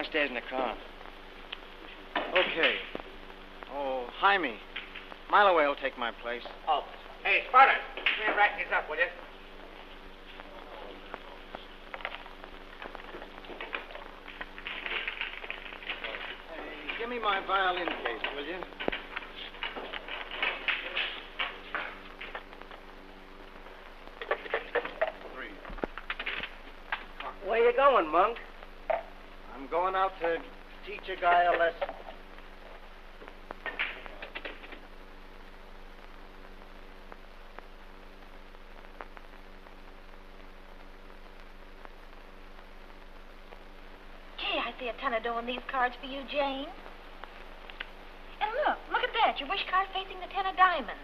downstairs in the car. Okay. Oh, Jaime. Mile away will take my place. Oh. Hey, Sparta, man, rack this up, will you? Hey, give me my violin case, will you? Where you going, Monk? I'm going out to teach a guy a lesson. Gee, I see a ton of dough in these cards for you, Jane. And look at that. Your wish card facing the 10 of diamonds.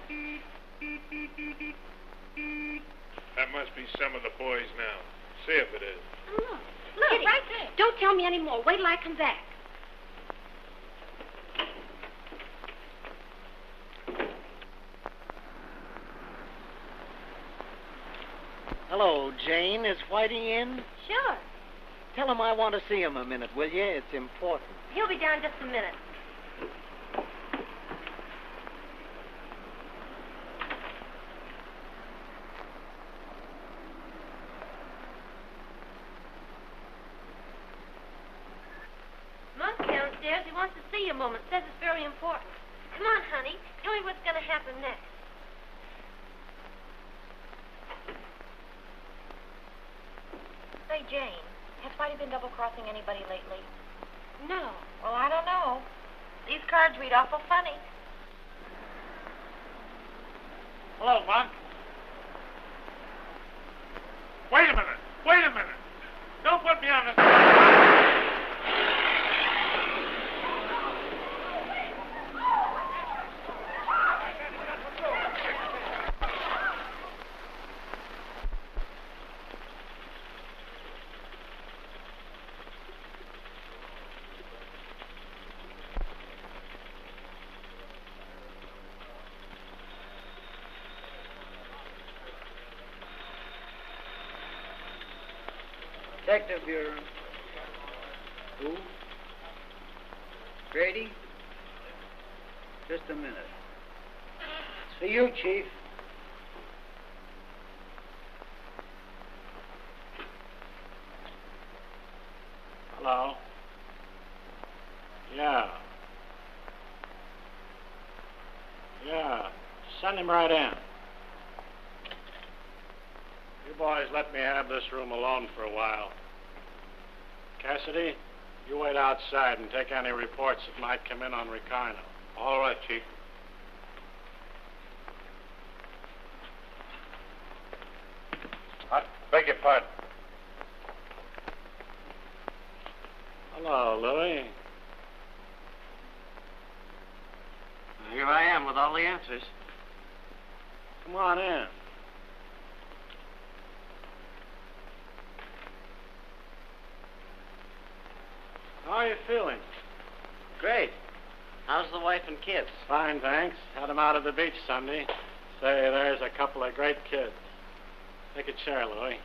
That must be some of the boys now. See if it is. Look, Kitty, right there. don't tell me any more. Wait till I come back. Hello, Jane. Is Whitey in? Sure. Tell him I want to see him a minute, will you? It's important. He'll be down just a minute. Monk's downstairs. He wants to see you a moment. Says it's very important. Come on, honey. Tell me what's going to happen next. Say, Jane, has Whitey been double-crossing anybody lately? No. Well, I don't know. These cards read awful funny. Hello, Monk. Wait a minute. Wait a minute. Don't put me on the... Detective Bureau. Who? Grady? Just a minute. It's for you, Chief. Hello? Yeah. Yeah. Send him right in. You boys let me have this room alone for a while. Cassidy, you wait outside and take any reports that might come in on Ricarno. All right, Chief. I beg your pardon. Hello, Louie. Here I am with all the answers. Come on in. How are you feeling? Great. How's the wife and kids? Fine, thanks. Had them out at the beach Sunday. Say, there's a couple of great kids. Take a chair, Louie.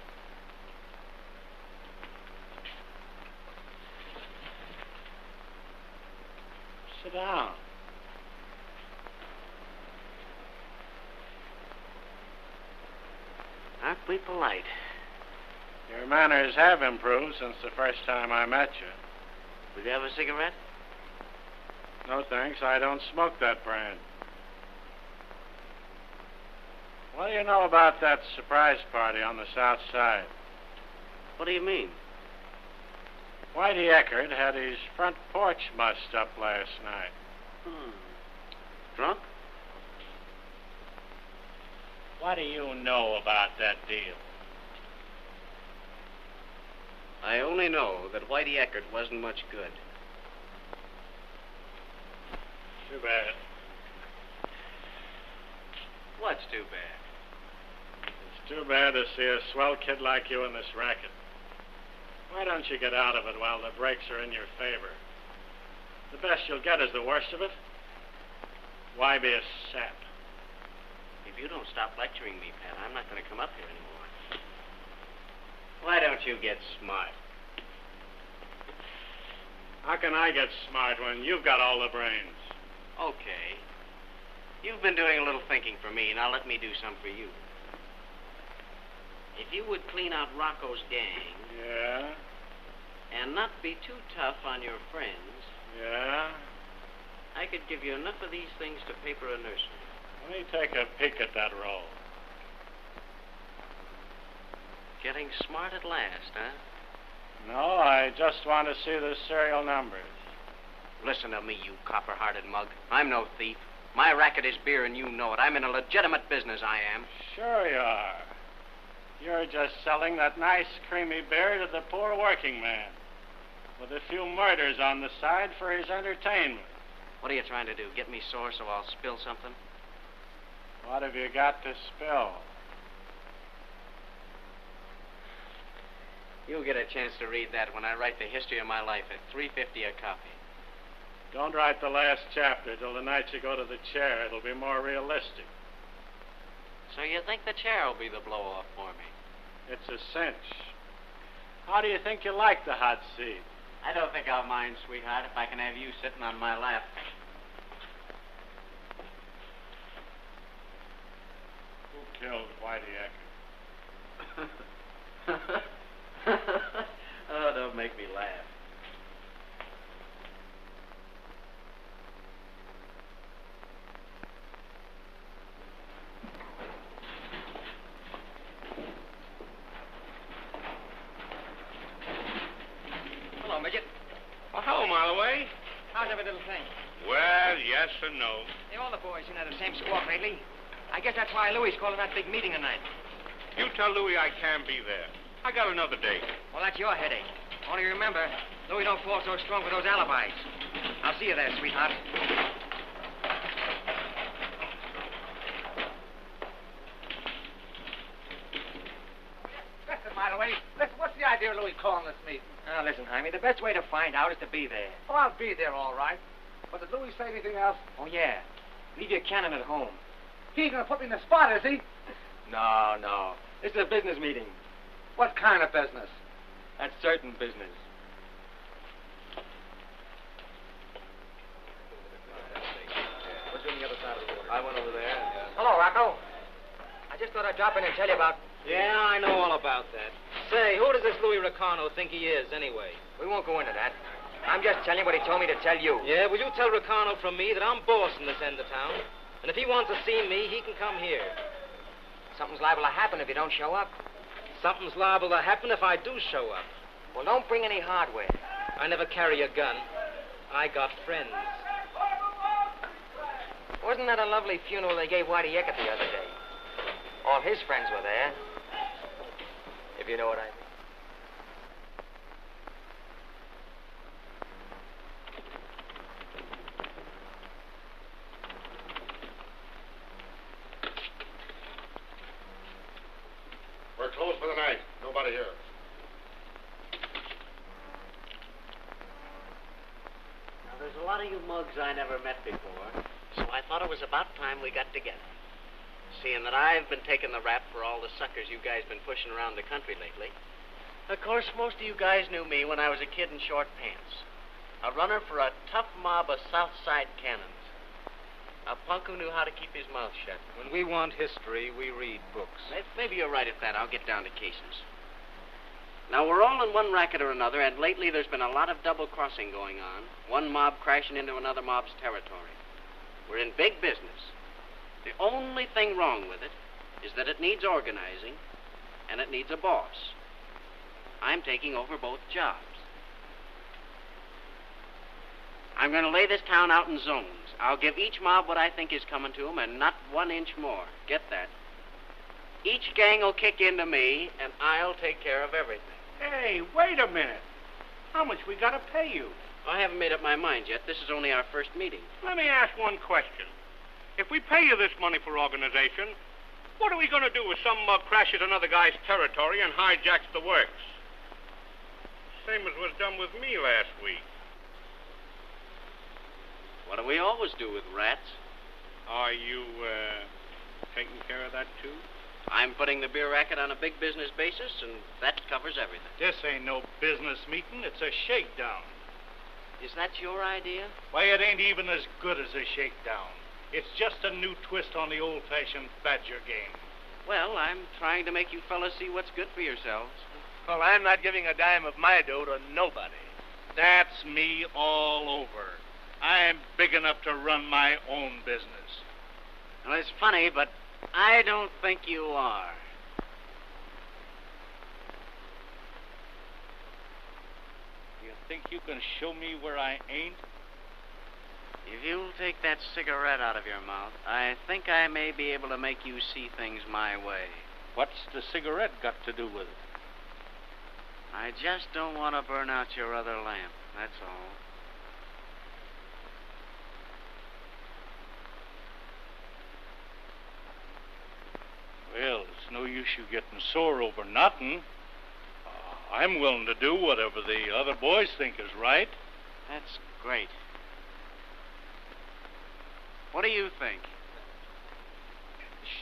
Sit down. Aren't we polite? Your manners have improved since the first time I met you. Will you have a cigarette? No, thanks. I don't smoke that brand. What do you know about that surprise party on the south side? What do you mean? Whitey Eckert had his front porch mussed up last night. Drunk? What do you know about that deal? I only know that Whitey Eckert wasn't much good. Too bad. What's too bad? It's too bad to see a swell kid like you in this racket. Why don't you get out of it while the breaks are in your favor? The best you'll get is the worst of it. Why be a sap? If you don't stop lecturing me, Pat, I'm not going to come up here anymore. Why don't you get smart? How can I get smart when you've got all the brains? Okay. You've been doing a little thinking for me. Now let me do some for you. If you would clean out Rocco's gang... Yeah? And not be too tough on your friends... Yeah? I could give you enough of these things to paper a nursery. Let me take a peek at that roll. Getting smart at last, huh? No, I just want to see the serial numbers. Listen to me, you copper-hearted mug. I'm no thief. My racket is beer, and you know it. I'm in a legitimate business, I am. Sure you are. You're just selling that nice, creamy beer to the poor working man, with a few murders on the side for his entertainment. What are you trying to do? Get me sore so I'll spill something? What have you got to spill? You'll get a chance to read that when I write the history of my life at $3.50 a copy. Don't write the last chapter till the night you go to the chair. It'll be more realistic. So you think the chair will be the blow-off for me? It's a cinch. How do you think you like the hot seat? I don't think I'll mind, sweetheart, if I can have you sitting on my lap. Who killed Whitey Eckert? Oh, don't make me laugh. Hello, Midget. Well, hello, Marloway. How's every little thing? Well, yes and no. Hey, all the boys in at the same squawk lately. I guess that's why Louie's calling that big meeting tonight. You tell Louie I can't be there. I got another date. Well, that's your headache. Only remember, Louie don't fall so strong with those alibis. I'll see you there, sweetheart. Listen, Marloway, what's the idea of Louie calling this meeting? Now, listen, Jaime, the best way to find out is to be there. Oh, I'll be there, all right. But did Louie say anything else? Oh, yeah. Leave your cannon at home. He ain't gonna put me in the spot, is he? No. This is a business meeting. What kind of business? That's certain business. I went over there. Hello, Rocco. I just thought I'd drop in and tell you about... Yeah, I know all about that. Say, who does this Louie Ricarno think he is, anyway? We won't go into that. I'm just telling you what he told me to tell you. Yeah, will you tell Ricarno from me that I'm boss in this end of town? And if he wants to see me, he can come here. Something's liable to happen if you don't show up. Something's liable to happen if I do show up. Well, don't bring any hardware. I never carry a gun. I got friends. Wasn't that a lovely funeral they gave Whitey Eckert the other day? All his friends were there. If you know what I mean. We're closed for the night. Nobody here. Now, there's a lot of you mugs I never met before, so I thought it was about time we got together. Seeing that I've been taking the rap for all the suckers you guys been pushing around the country lately. Of course, most of you guys knew me when I was a kid in short pants. A runner for a tough mob of South Side cannons. A punk who knew how to keep his mouth shut. When we want history, we read books. Maybe you're right at that. I'll get down to cases. Now, we're all in one racket or another, and lately there's been a lot of double-crossing going on. One mob crashing into another mob's territory. We're in big business. The only thing wrong with it is that it needs organizing, and it needs a boss. I'm taking over both jobs. I'm going to lay this town out in zones. I'll give each mob what I think is coming to them, and not 1 inch more. Get that? Each gang will kick into me, and I'll take care of everything. Hey, wait a minute. How much we gotta pay you? I haven't made up my mind yet. This is only our first meeting. Let me ask one question. If we pay you this money for organization, what are we gonna do if some mug crashes another guy's territory and hijacks the works? Same as was done with me last week. What do we always do with rats? Are you, taking care of that, too? I'm putting the beer racket on a big business basis, and that covers everything. This ain't no business meeting. It's a shakedown. Is that your idea? Why, it ain't even as good as a shakedown. It's just a new twist on the old-fashioned badger game. Well, I'm trying to make you fellas see what's good for yourselves. Well, I'm not giving a dime of my dough to nobody. That's me all over. I'm big enough to run my own business. Well, it's funny, but I don't think you are. You think you can show me where I ain't? If you'll take that cigarette out of your mouth, I think I may be able to make you see things my way. What's the cigarette got to do with it? I just don't want to burn out your other lamp, that's all. Well, it's no use you getting sore over nothing. I'm willing to do whatever the other boys think is right. That's great. What do you think?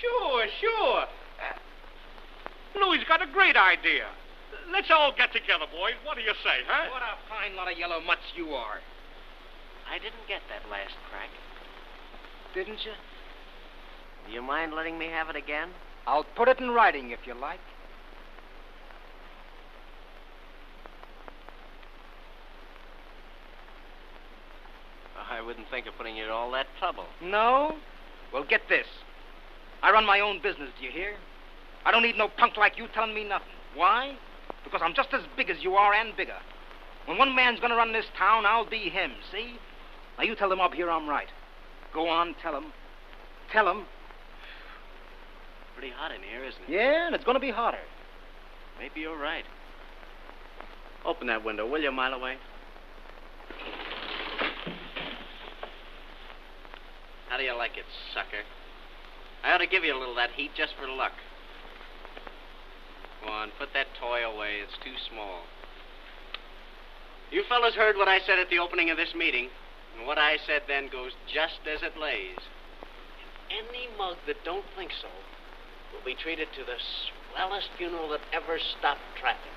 Sure. Louie's got a great idea. Let's all get together, boys. What do you say, huh? What a fine lot of yellow mutts you are. I didn't get that last crack. Didn't you? Do you mind letting me have it again? I'll put it in writing if you like. I wouldn't think of putting you to all that trouble. No? Well, get this. I run my own business, do you hear? I don't need no punk like you telling me nothing. Why? Because I'm just as big as you are and bigger. When one man's going to run this town, I'll be him, see? Now, you tell them up here I'm right. Go on, tell them. Tell them. Pretty hot in here, isn't it? Yeah, and it's going to be hotter. Maybe you're right. Open that window, will you, mile away? How do you like it, sucker? I ought to give you a little of that heat just for luck. Go on, put that toy away. It's too small. You fellas heard what I said at the opening of this meeting, and what I said then goes just as it lays. Any mug that don't think so will be treated to the swellest funeral that ever stopped traffic.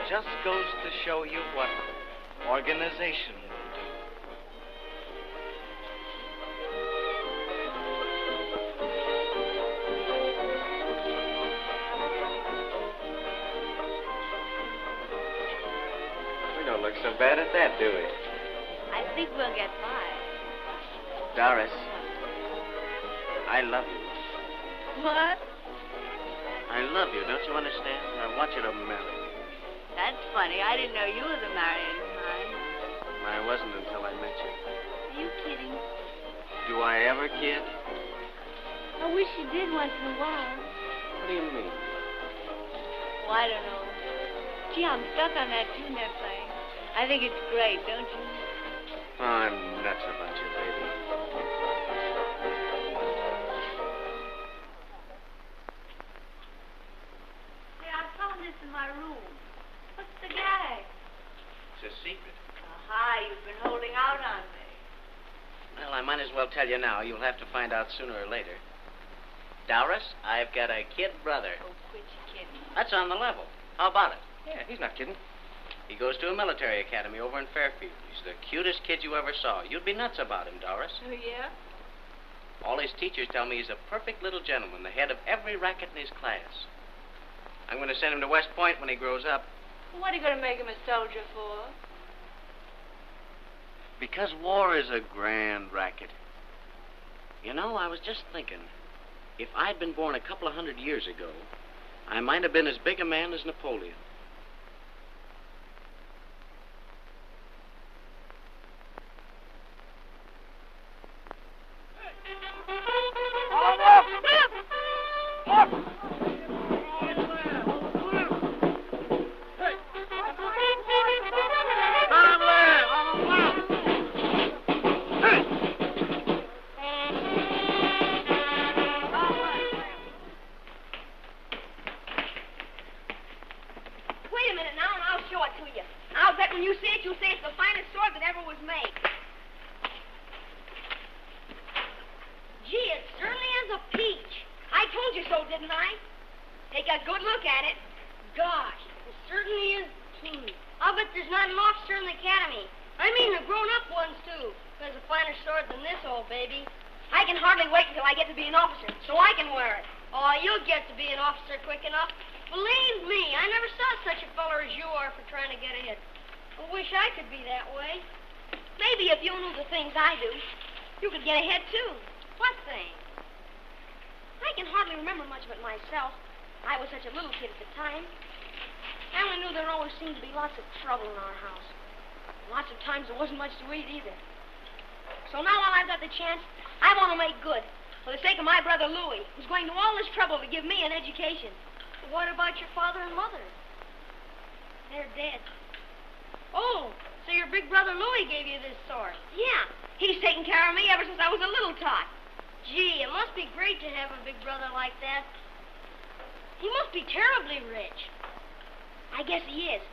Just goes to show you what organization will do. We don't look so bad at that, do we? I think we'll get by. Doris, I love you. What? I love you, don't you understand? I want you to marry me. That's funny. I didn't know you were the marrying kind. I wasn't until I met you. Are you kidding? Do I ever kid? I wish you did once in a while. What do you mean? Well, I don't know. Gee, I'm stuck on that tune they're playing. I think it's great, don't you? Oh, I'm nuts about you, baby. Hey, I found this in my room. What's the gag? It's a secret. Aha, you've been holding out on me. Well, I might as well tell you now. You'll have to find out sooner or later. Doris, I've got a kid brother. Oh, quit your kidding. That's on the level. How about it? Yeah, he's not kidding. He goes to a military academy over in Fairfield. He's the cutest kid you ever saw. You'd be nuts about him, Doris. Oh, yeah? All his teachers tell me he's a perfect little gentleman, the head of every racket in his class. I'm going to send him to West Point when he grows up. What are you going to make him a soldier for? Because war is a grand racket. You know, I was just thinking, if I'd been born a couple of 100 years ago, I might have been as big a man as Napoleon. All up! Louie, who's going to all this trouble to give me an education. What about your father and mother? They're dead. Oh, so your big brother Louie gave you this sword? Yeah. He's taken care of me ever since I was a little tot. Gee, it must be great to have a big brother like that. He must be terribly rich. I guess he is.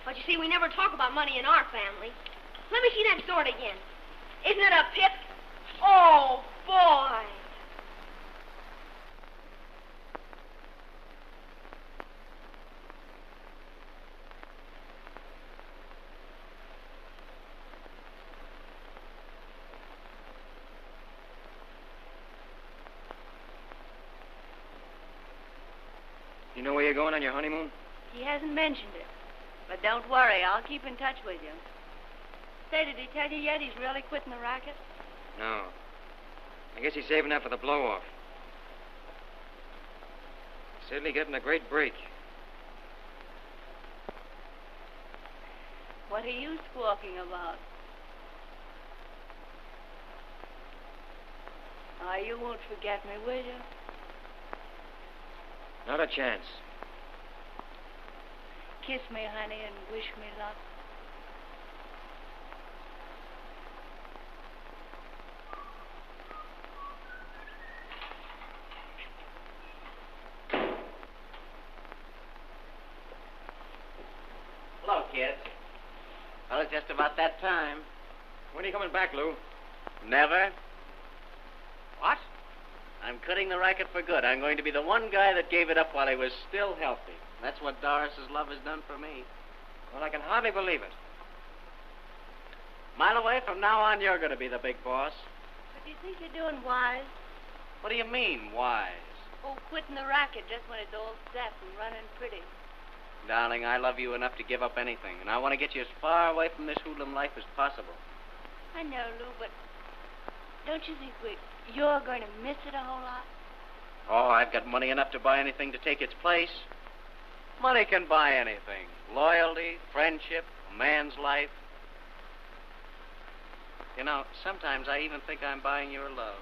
But you see, we never talk about money in our family. Let me see that sword again. Isn't it a pip? Oh, boy. You know where you're going on your honeymoon? He hasn't mentioned it. But don't worry, I'll keep in touch with you. Say, did he tell you yet he's really quitting the racket? No. I guess he's saving that for the blow-off. Certainly getting a great break. What are you squawking about? Oh, you won't forget me, will you? Not a chance. Kiss me, honey, and wish me luck. Hello, kids. Well, it's just about that time. When are you coming back, Lou? Never. What? I'm cutting the racket for good. I'm going to be the one guy that gave it up while he was still healthy. That's what Doris's love has done for me. Well, I can hardly believe it. Mile away, from now on, you're going to be the big boss. But do you think you're doing wise? What do you mean, wise? Oh, quitting the racket just when it's all set and running pretty. Darling, I love you enough to give up anything, and I want to get you as far away from this hoodlum life as possible. I know, Lou, but don't you think you're going to miss it a whole lot? Oh, I've got money enough to buy anything to take its place. Money can buy anything. Loyalty, friendship, a man's life. You know, sometimes I even think I'm buying your love.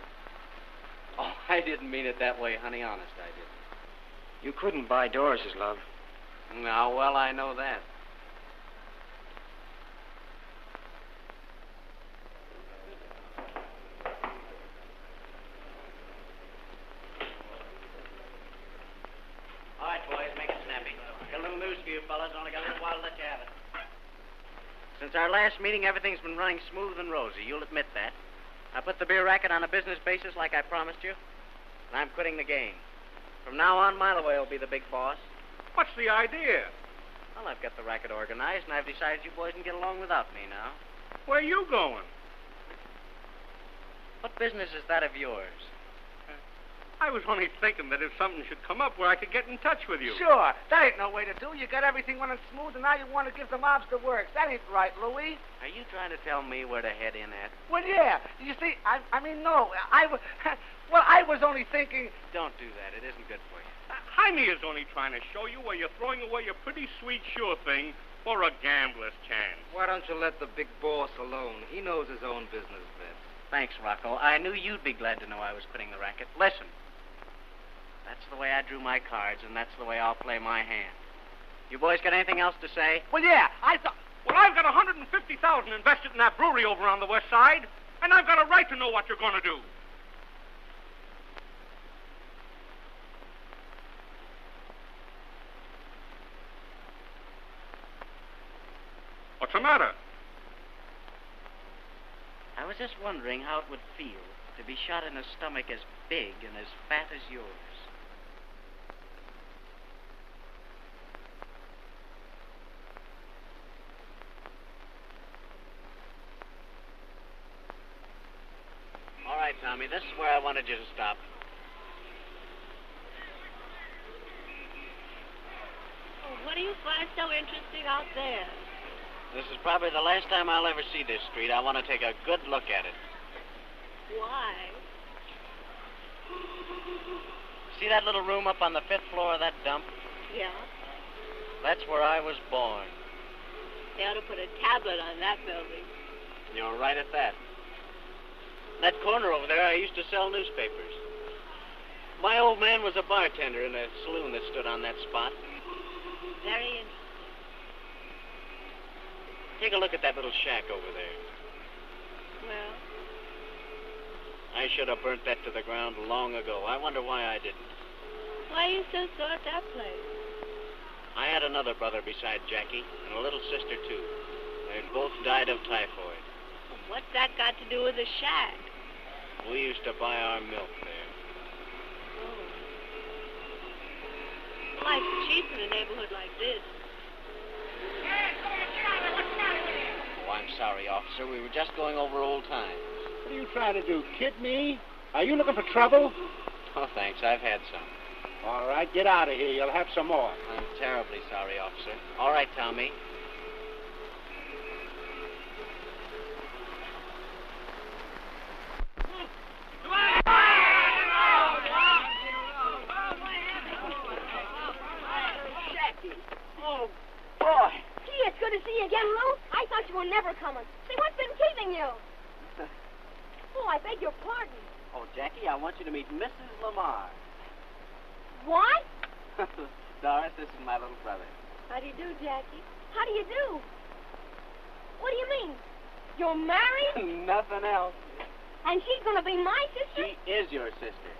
Oh, I didn't mean it that way, honey. Honest, I didn't. You couldn't buy Doris's love. Now, well, I know that. All right, boys, make it snappy. Got a little news for you fellas. Only got a little while to let you have it. Since our last meeting, everything's been running smooth and rosy. You'll admit that. I put the beer racket on a business basis like I promised you, and I'm quitting the game. From now on, Mile Away will be the big boss. What's the idea? Well, I've got the racket organized, and I've decided you boys can get along without me now. Where are you going? What business is that of yours? I was only thinking that if something should come up where I could get in touch with you. Sure. That ain't no way to do. You got everything running smooth, and now you want to give the mobs the works. That ain't right, Louie. Are you trying to tell me where to head in at? Well, yeah. You see, I mean, no. I was only thinking... Don't do that. It isn't good for you. Jaime is only trying to show you where you're throwing away a pretty sweet sure thing for a gambler's chance. Why don't you let the big boss alone? He knows his own business best. Thanks, Rocco. I knew you'd be glad to know I was quitting the racket. Listen. That's the way I drew my cards, and that's the way I'll play my hand. You boys got anything else to say? Well, yeah, Well, I've got $150,000 invested in that brewery over on the west side, and I've got a right to know what you're going to do. What's the matter? I was just wondering how it would feel to be shot in a stomach as big and as fat as yours. All right, Tommy, this is where I wanted you to stop. Oh, what do you find so interesting out there? This is probably the last time I'll ever see this street. I want to take a good look at it. Why? See that little room up on the 5th floor of that dump? Yeah. That's where I was born. They ought to put a tablet on that building. You're right at that. That corner over there, I used to sell newspapers. My old man was a bartender in a saloon that stood on that spot. Very interesting. Take a look at that little shack over there. Well? I should have burnt that to the ground long ago. I wonder why I didn't. Why are you so sore at that place? I had another brother beside Jackie, and a little sister, too. They both died of typhoid. Well, what's that got to do with the shack? We used to buy our milk there. Oh. Life's cheap in a neighborhood like this. Oh, I'm sorry, officer. We were just going over old times. What are you trying to do, kid me? Are you looking for trouble? Oh, thanks. I've had some. All right, get out of here. You'll have some more. I'm terribly sorry, officer. All right, Tommy. Oh, boy. Gee, it's good to see you again, Lou. I thought you were never coming. Say, what's been keeping you? Oh, I beg your pardon. Oh, Jackie, I want you to meet Mrs. Lamar. What? Doris, this is my little brother. How do you do, Jackie? How do you do? What do you mean? You're married? Nothing else. And she's going to be my sister? She is your sister.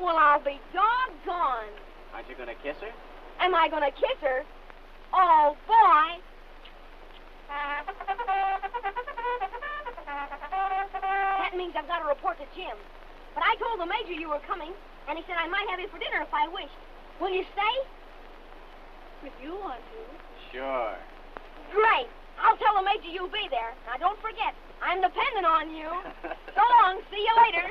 Well, I'll be doggone. Aren't you going to kiss her? Am I going to kiss her? Oh, boy. That means I've got to report to Jim. But I told the major you were coming, and he said I might have you for dinner if I wished. Will you stay? If you want to. Sure. Great. I'll tell the major you'll be there. Now, don't forget, I'm dependent on you. So long. See you later.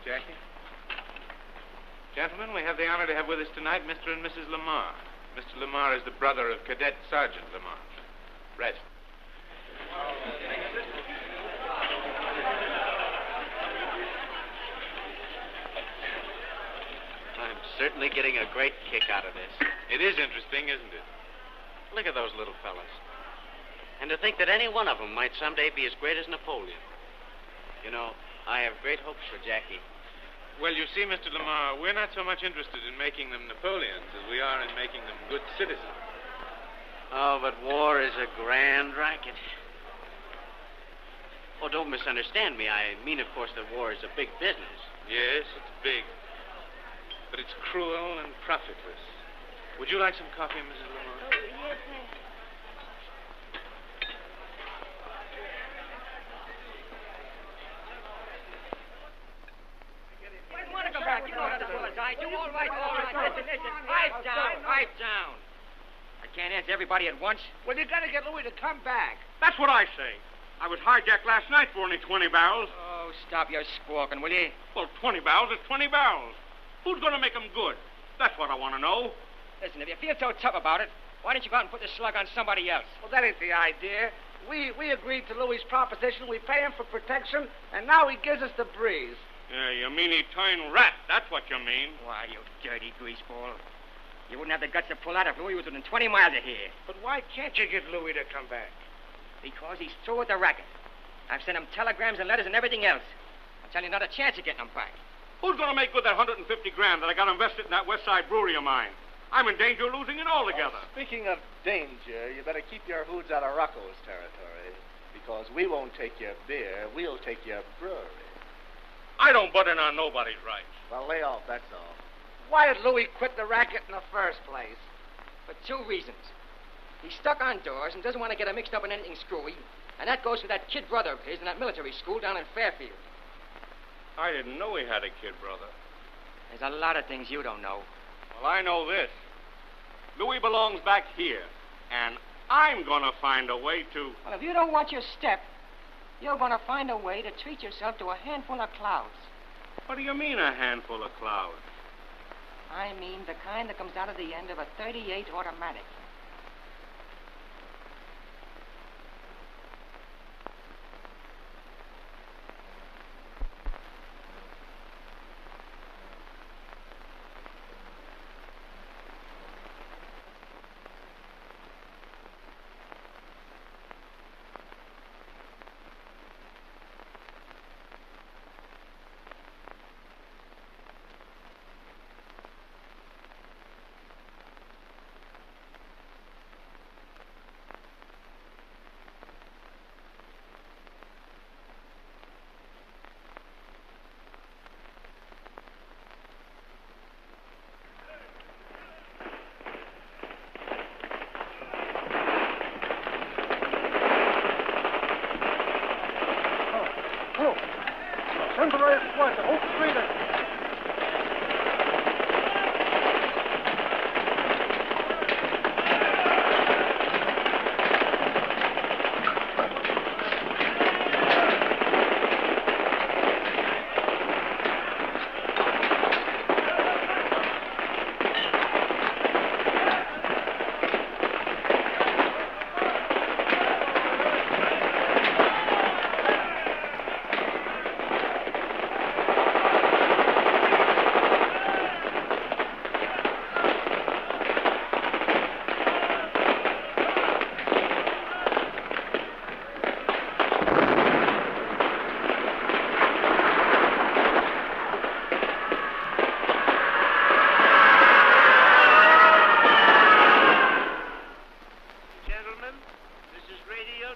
Jackie? Gentlemen, we have the honor to have with us tonight Mr. and Mrs. Lamar. Mr. Lamar is the brother of Cadet Sergeant Lamar. Rest. I'm certainly getting a great kick out of this. It is interesting, isn't it? Look at those little fellas. And to think that any one of them might someday be as great as Napoleon. You know, I have great hopes for Jackie. Well, you see, Mr. Lamar, we're not so much interested in making them Napoleons as we are in making them good citizens. Oh, but war is a grand racket. Oh, don't misunderstand me. I mean, of course, that war is a big business. Yes, it's big. But it's cruel and profitless. Would you like some coffee, Mrs. Lamar? Oh, yes, thanks. Pipe down. I can't answer everybody at once. Well, you got to get Louie to come back. That's what I say. I was hijacked last night for only 20 barrels. Oh, stop your squawking, will you? Well, 20 barrels is 20 barrels. Who's going to make them good? That's what I want to know. Listen, if you feel so tough about it, Why didn't you go out and put the slug on somebody else? Well, that ain't the idea. We agreed to Louie's proposition. We pay him for protection, and now he gives us the breeze. Yeah, you mean he turned rat. That's what you mean. Why, you dirty greaseball. You wouldn't have the guts to pull out if Louie was within 20 miles of here. But why can't you get Louie to come back? Because he's through with the racket. I've sent him telegrams and letters and everything else. I tell you, not a chance of getting him back. Who's going to make good that $150,000 that I got invested in that West Side brewery of mine? I'm in danger of losing it altogether. Speaking of danger, you better keep your hoods out of Rocco's territory. Because we won't take your beer, we'll take your brewery. I don't butt in on nobody's rights. Well, lay off, that's all. Why did Louie quit the racket in the first place? For 2 reasons. He's stuck on doors and doesn't want to get mixed up in anything screwy. And that goes for that kid brother of his in that military school down in Fairfield. I didn't know he had a kid brother. There's a lot of things you don't know. Well, I know this. Louis belongs back here. And I'm going to find a way to... Well, if you don't watch your step, you're going to find a way to treat yourself to a handful of clouds. What do you mean, a handful of clouds? I mean the kind that comes out of the end of a .38 automatic.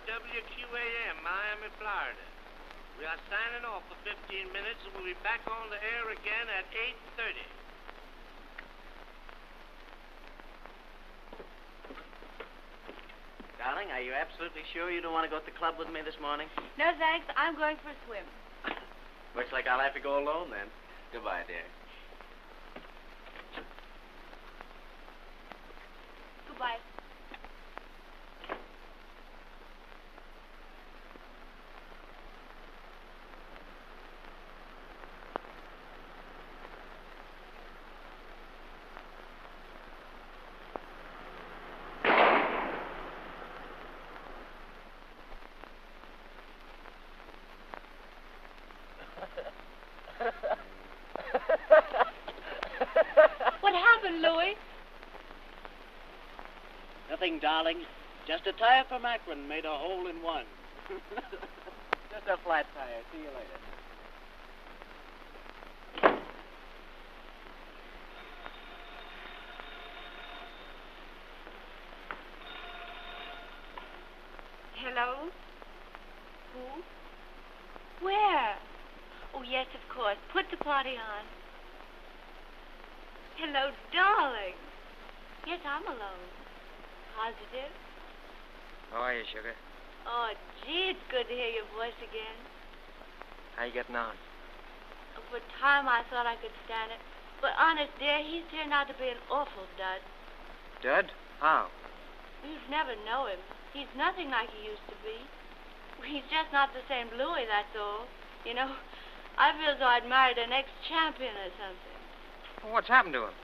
WQAM, Miami, Florida. We are signing off for 15 minutes, and we'll be back on the air again at 8:30. Darling, are you absolutely sure you don't want to go to the club with me this morning? No, thanks. I'm going for a swim. Looks like I'll have to go alone then. Goodbye, dear. Goodbye. What happened, Louie? Nothing, darling. Just a tire from Akron made a hole in one. Just a flat tire. See you later. Hello? Who? Where? Oh, yes, of course. Put the party on. Hello, darling. Yes, I'm alone. Positive? How are you, sugar? Oh, gee, it's good to hear your voice again. How you getting on? For a time, I thought I could stand it. But honest, dear, he's turned out to be an awful dud. Dud? How? You'd never know him. He's nothing like he used to be. He's just not the same Louie, that's all. You know, I feel as though I'd married an ex-champion or something. Well, what's happened to him?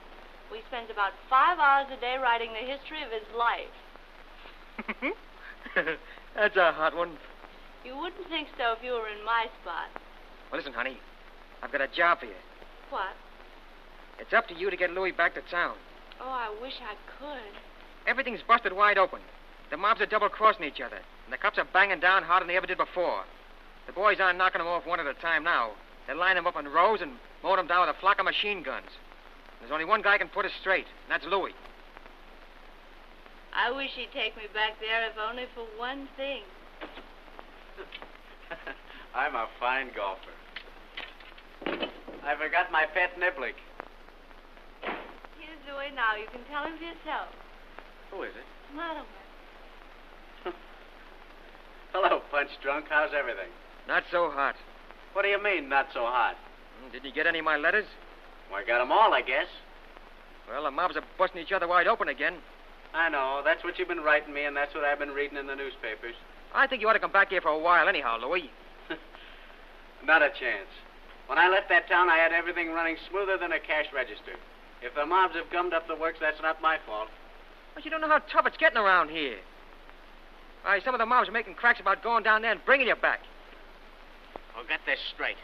We spends about 5 hours a day writing the history of his life. That's a hot one. You wouldn't think so if you were in my spot. Well, listen, honey. I've got a job for you. What? It's up to you to get Louie back to town. Oh, I wish I could. Everything's busted wide open. The mobs are double-crossing each other, and the cops are banging down harder than they ever did before. The boys aren't knocking them off one at a time now. They line them up in rows and mow them down with a flock of machine guns. There's only one guy can put us straight, and that's Louie. I wish he'd take me back there, if only for one thing. I'm a fine golfer. I forgot my pet niblick. Here's Louie now. You can tell him for yourself. Who is it? Madam. Hello, Punch Drunk. How's everything? Not so hot. What do you mean, not so hot? Did you get any of my letters? Well, I got 'em all, I guess. Well, the mobs are busting each other wide open again. I know. That's what you've been writing me, and that's what I've been reading in the newspapers. I think you ought to come back here for a while anyhow, Louie. Not a chance. When I left that town, I had everything running smoother than a cash register. If the mobs have gummed up the works, that's not my fault. But you don't know how tough it's getting around here. Why, some of the mobs are making cracks about going down there and bringing you back. Well, get this straight.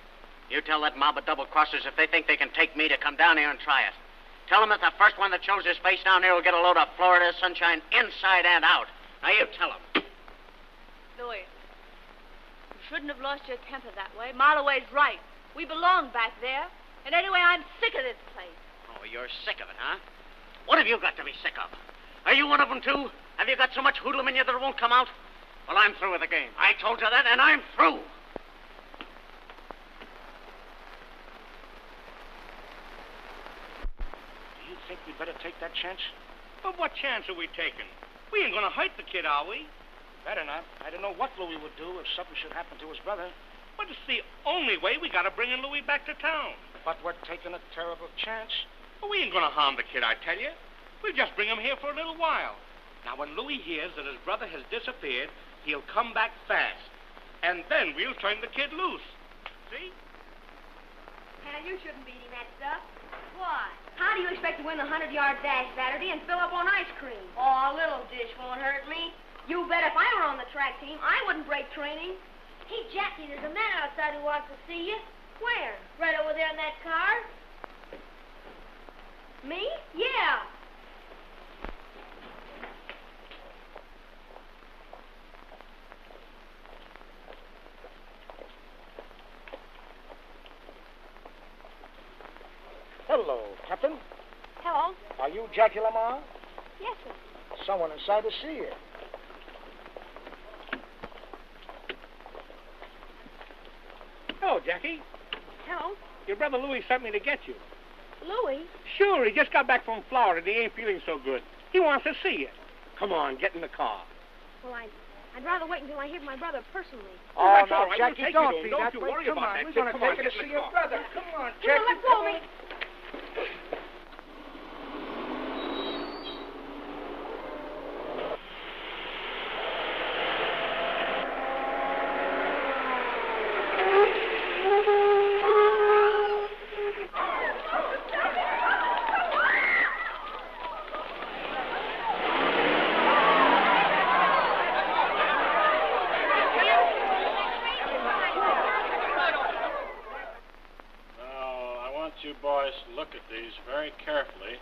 You tell that mob of double-crossers if they think they can take me to come down here and try it. Tell them that the first one that shows his face down here will get a load of Florida sunshine inside and out. Now, you tell them. Louie, you shouldn't have lost your temper that way. Marloway's right. We belong back there. And anyway, I'm sick of this place. Oh, you're sick of it, huh? What have you got to be sick of? Are you one of them, too? Have you got so much hoodlum in you that it won't come out? Well, I'm through with the game. I told you that, and I'm through. Do you think we'd better take that chance? But what chance are we taking? We ain't gonna hurt the kid, are we? Better not. I don't know what Louie would do if something should happen to his brother. But it's the only way we gotta bring Louie back to town. But we're taking a terrible chance. Well, we ain't gonna harm the kid, I tell you. We'll just bring him here for a little while. Now, when Louie hears that his brother has disappeared, he'll come back fast. And then we'll turn the kid loose. See? Hal, you shouldn't beat him that stuff. Why? How do you expect to win the 100-yard dash Saturday and fill up on ice cream? Oh, a little dish won't hurt me. You bet if I were on the track team, I wouldn't break training. Hey, Jackie, there's a man outside who wants to see you. Where? Right over there in that car. Me? Yeah. Hello, Captain. Hello? Are you Jackie Lamar? Yes, sir. Someone inside to see you. Hello, Jackie. Hello? Your brother Louie sent me to get you. Louie? Sure, he just got back from Florida. He ain't feeling so good. He wants to see you. Come on, get in the car. Well, I'd rather wait until I hear my brother personally. Oh, that's now, all right. Jackie, We'll take don't you to be him. that Don't you way. worry Come about on, that. we're Come going to on, take you get to in see the your car. brother. Come on, Come Jackie. on, let go of me. You boys look at these very carefully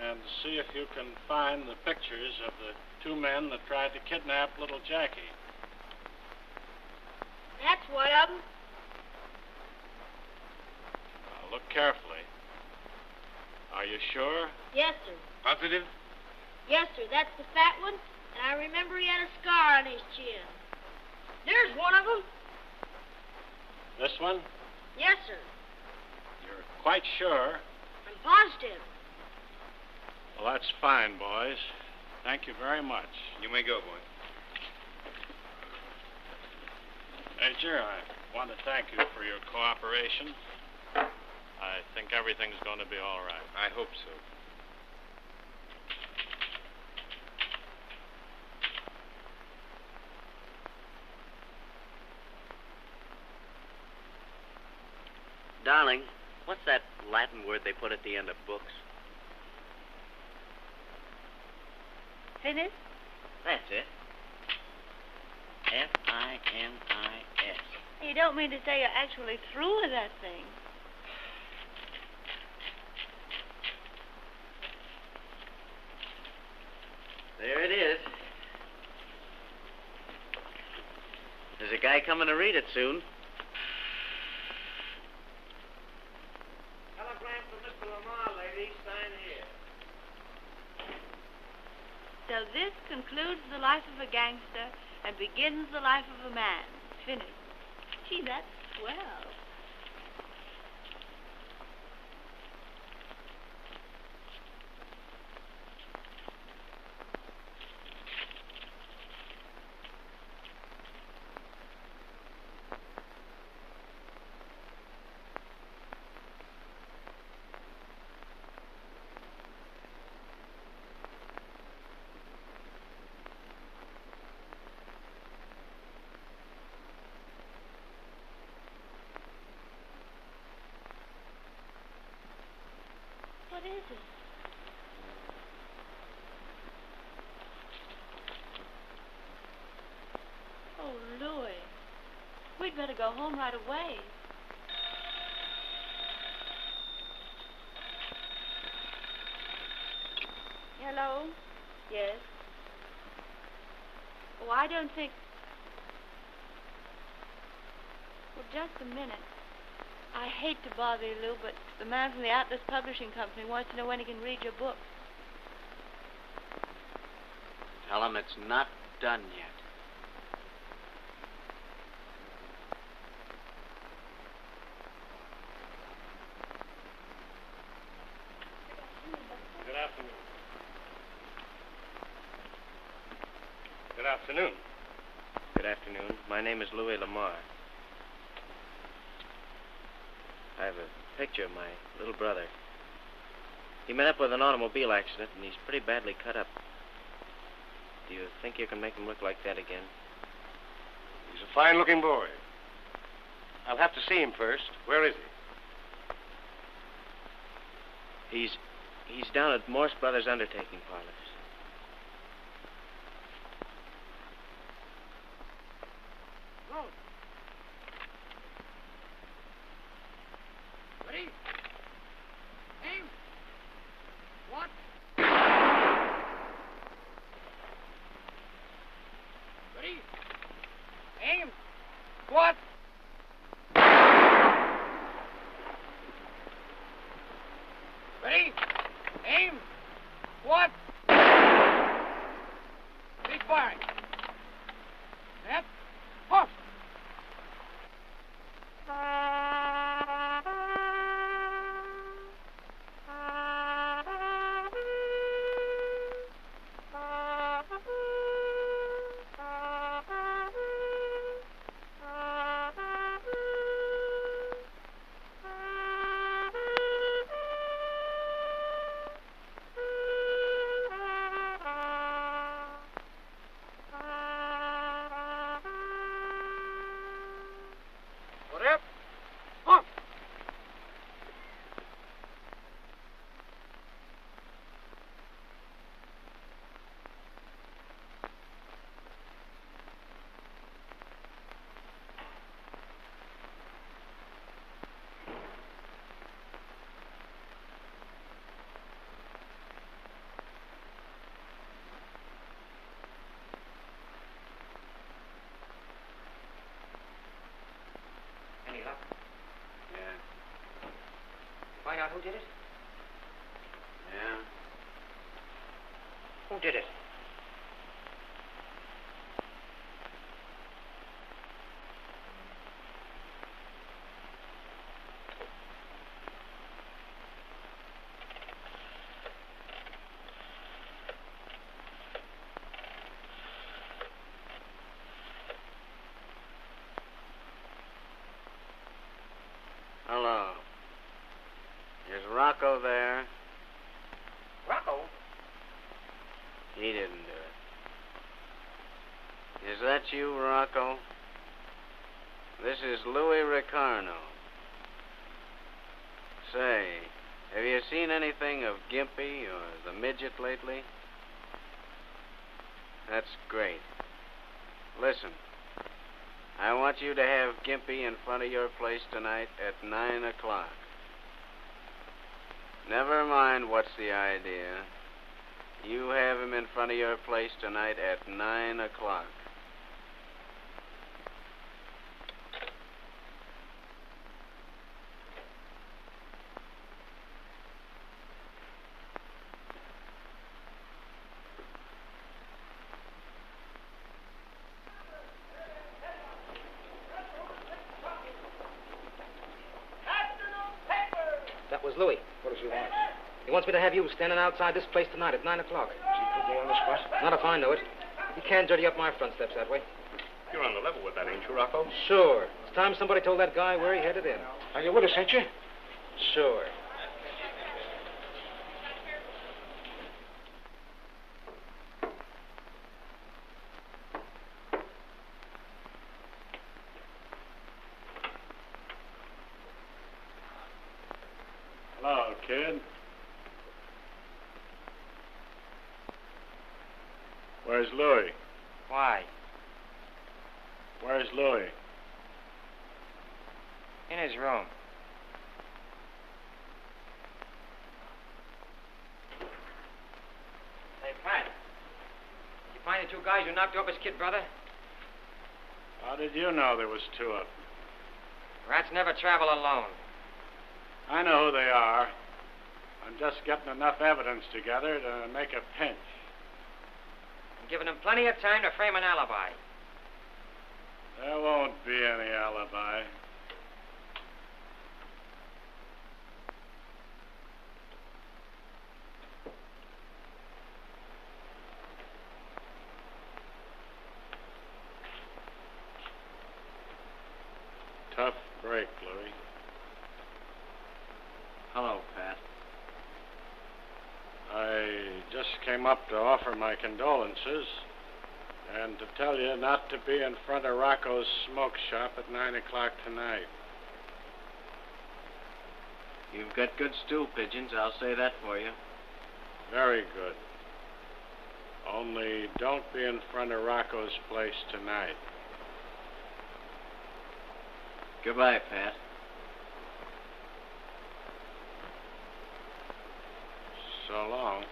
and see if you can find the pictures of the two men that tried to kidnap little Jackie. That's one of them. Now look carefully. Are you sure? Yes, sir. Positive? Yes, sir. That's the fat one. And I remember he had a scar on his chin. There's one of them. This one? Yes, sir. You're quite sure? I'm positive. Well, that's fine, boys. Thank you very much. You may go, boy. Major, I want to thank you for your cooperation. I think everything's going to be all right. I hope so. Darling, what's that Latin word they put at the end of books? Finis? That's it. F-I-N-I-S. You don't mean to say you're actually through with that thing. There it is. There's a guy coming to read it soon. Telegram for Mr. Lamar, lady. Sign here. So this concludes the life of a gangster and begins the life of a man. Finished. Gee, that's swell. What is it? Oh, Louie. We'd better go home right away. Hello? Yes? Oh, I don't think... Well, just a minute. I hate to bother you, Lou, but the man from the Atlas Publishing Company wants to know when he can read your book. Tell him it's not done yet. Good afternoon. Good afternoon. Good afternoon. My name is Louie Lamar. I have a picture of my little brother. He met up with an automobile accident, and he's pretty badly cut up. Do you think you can make him look like that again? He's a fine-looking boy. I'll have to see him first. Where is he? He's down at Morse Brothers Undertaking Parlors. Ready? Aim. What? Ready? Aim. What? Ready? Aim. What? Big firing. Yep. Off. Any luck? Yeah. Find out who did it? Yeah. Who did it? Hello. Is Rocco there? Rocco? He didn't do it. Is that you, Rocco? This is Louie Ricarno. Say, have you seen anything of Gimpy or the midget lately? That's great. Listen, I want you to have Gimpy in front of your place tonight at 9 o'clock. Never mind what's the idea. You have him in front of your place tonight at 9 o'clock. That was Louie. What does he want? He wants me to have you standing outside this place tonight at 9 o'clock. Does he put me on the spot? Not if I know it. He can't dirty up my front steps that way. You're on the level with that, ain't you, Rocco? Sure. It's time somebody told that guy where he headed in. Are you with us, ain't you? Sure. Hello, kid. Where's Louie? Why? Where's Louie? In his room. Hey, Pat. You find the two guys who knocked off his kid brother? How did you know there was two of them? Rats never travel alone. I know who they are. I'm just getting enough evidence together to make a pinch. I'm giving them plenty of time to frame an alibi. There won't be any alibi. Tough break, Louie. Hello, Pat. I just came up to offer my condolences and to tell you not to be in front of Rocco's smoke shop at 9 o'clock tonight. You've got good stool pigeons, I'll say that for you. Very good. Only don't be in front of Rocco's place tonight. Goodbye, Pat. So long.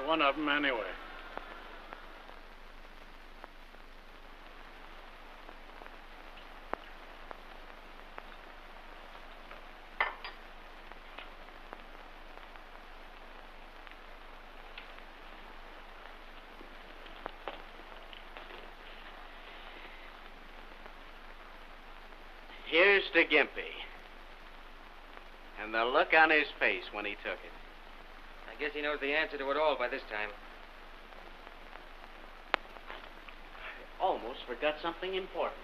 One of them anyway. Here's to Gimpy. And the look on his face when he took it. I guess he knows the answer to it all by this time. I almost forgot something important.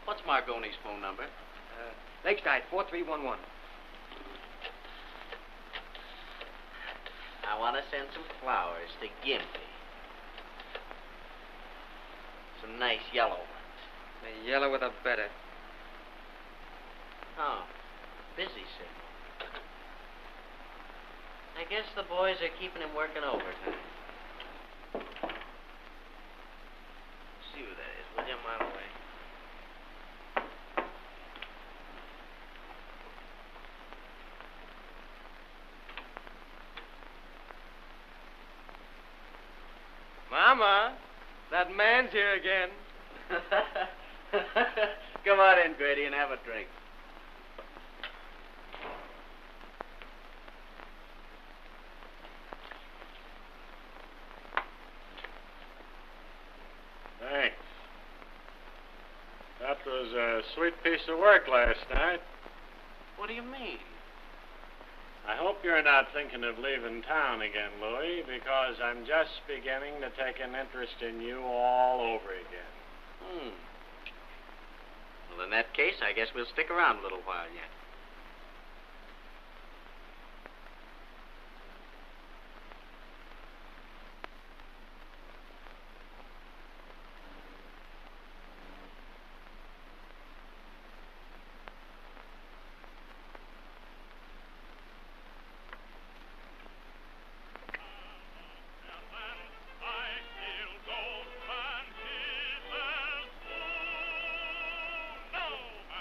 What's Margoni's phone number? Lakeside, 4311. I want to send some flowers to Gimpy. Some nice yellow ones. The yellower the better. Oh, busy signal. I guess the boys are keeping him working overtime. See who that is, will you, a mile away? Mama, that man's here again. Come on in, Grady, and have a drink. Thanks. That was a sweet piece of work last night. What do you mean? I hope you're not thinking of leaving town again, Louie, because I'm just beginning to take an interest in you all over again. Well, in that case, I guess we'll stick around a little while yet.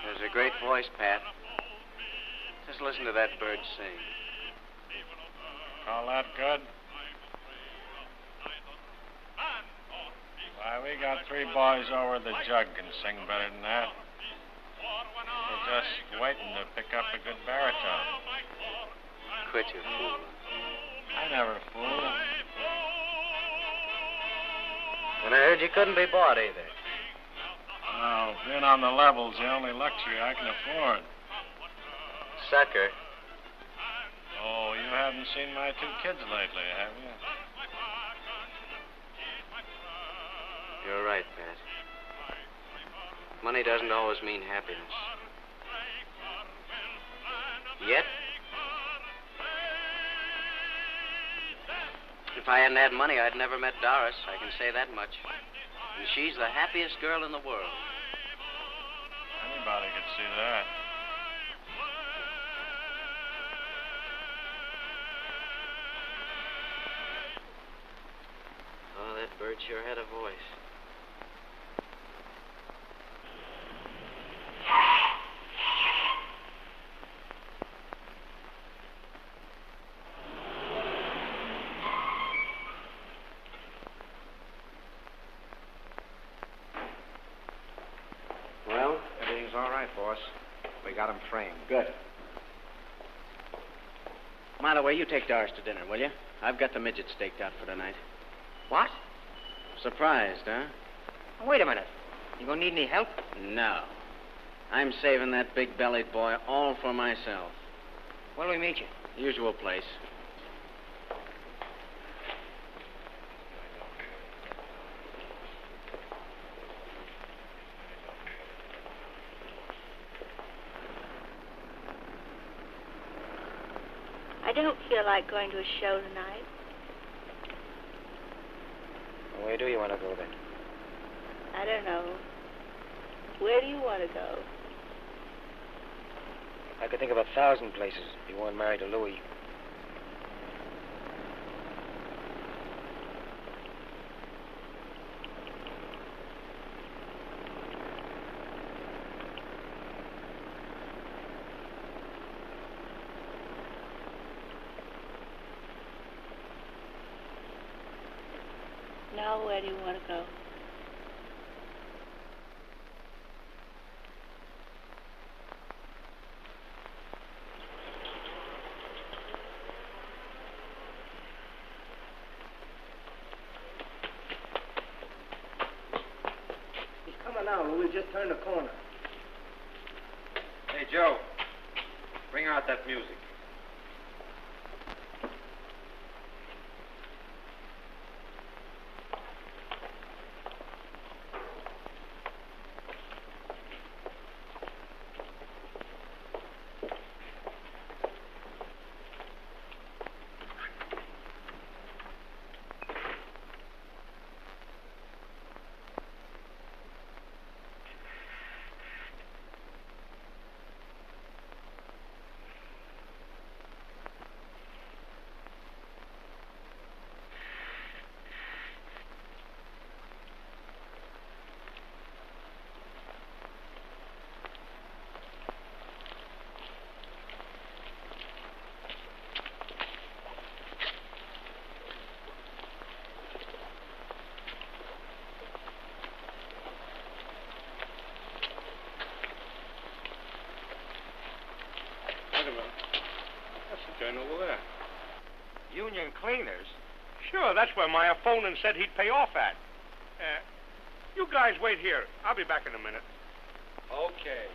There's a great voice, Pat. Just listen to that bird sing. Call that good? Why, we got 3 boys over the jug can sing better than that. We're just waiting to pick up a good baritone. Quit your fooling. I never fool. And I heard you couldn't be bought either. No, being on the level's the only luxury I can afford. Sucker. Oh, you haven't seen my 2 kids lately, have you? You're right, Pat. Money doesn't always mean happiness. Yet, if I hadn't had money, I'd never met Doris. I can say that much. And she's the happiest girl in the world. Anybody could see that. Oh, that bird sure had a voice. Well, everything's all right, boss. We got him framed. Good. By the way, you take Doris to dinner, will you? I've got the midget staked out for tonight. What? Surprised, huh? Wait a minute. You gonna need any help? No. I'm saving that big-bellied boy all for myself. Where'll we meet you? Usual place. I don't feel like going to a show tonight. Where do you want to go then? I don't know. Where do you want to go? I could think of 1,000 places if you weren't married to Louie. Now, where do you want to go? He's coming now, Louie. Just turned the corner. Hey, Joe. Bring out that music. Union over there. Union Cleaners? Sure, that's where Meyer phoned and said he'd pay off at. You guys wait here. I'll be back in a minute. Okay.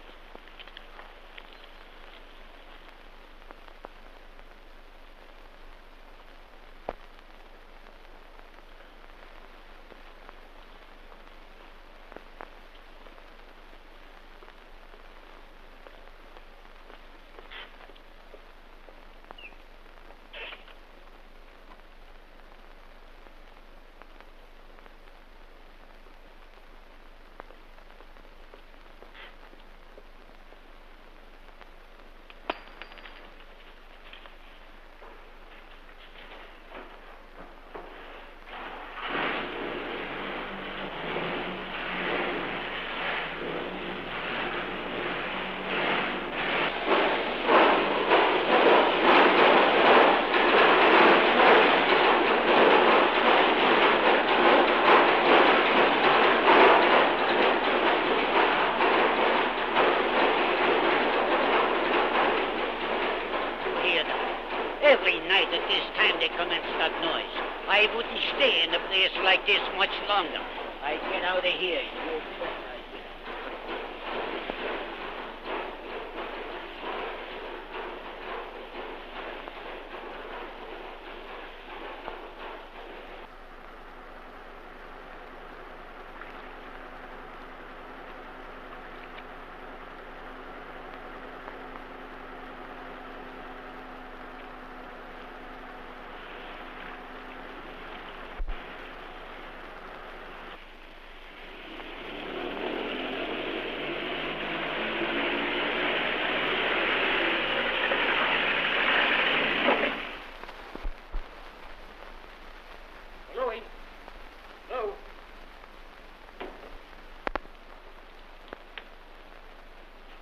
Every night at this time they commence that noise. I wouldn't stay in a place like this much longer. I get out of here. You bet I will.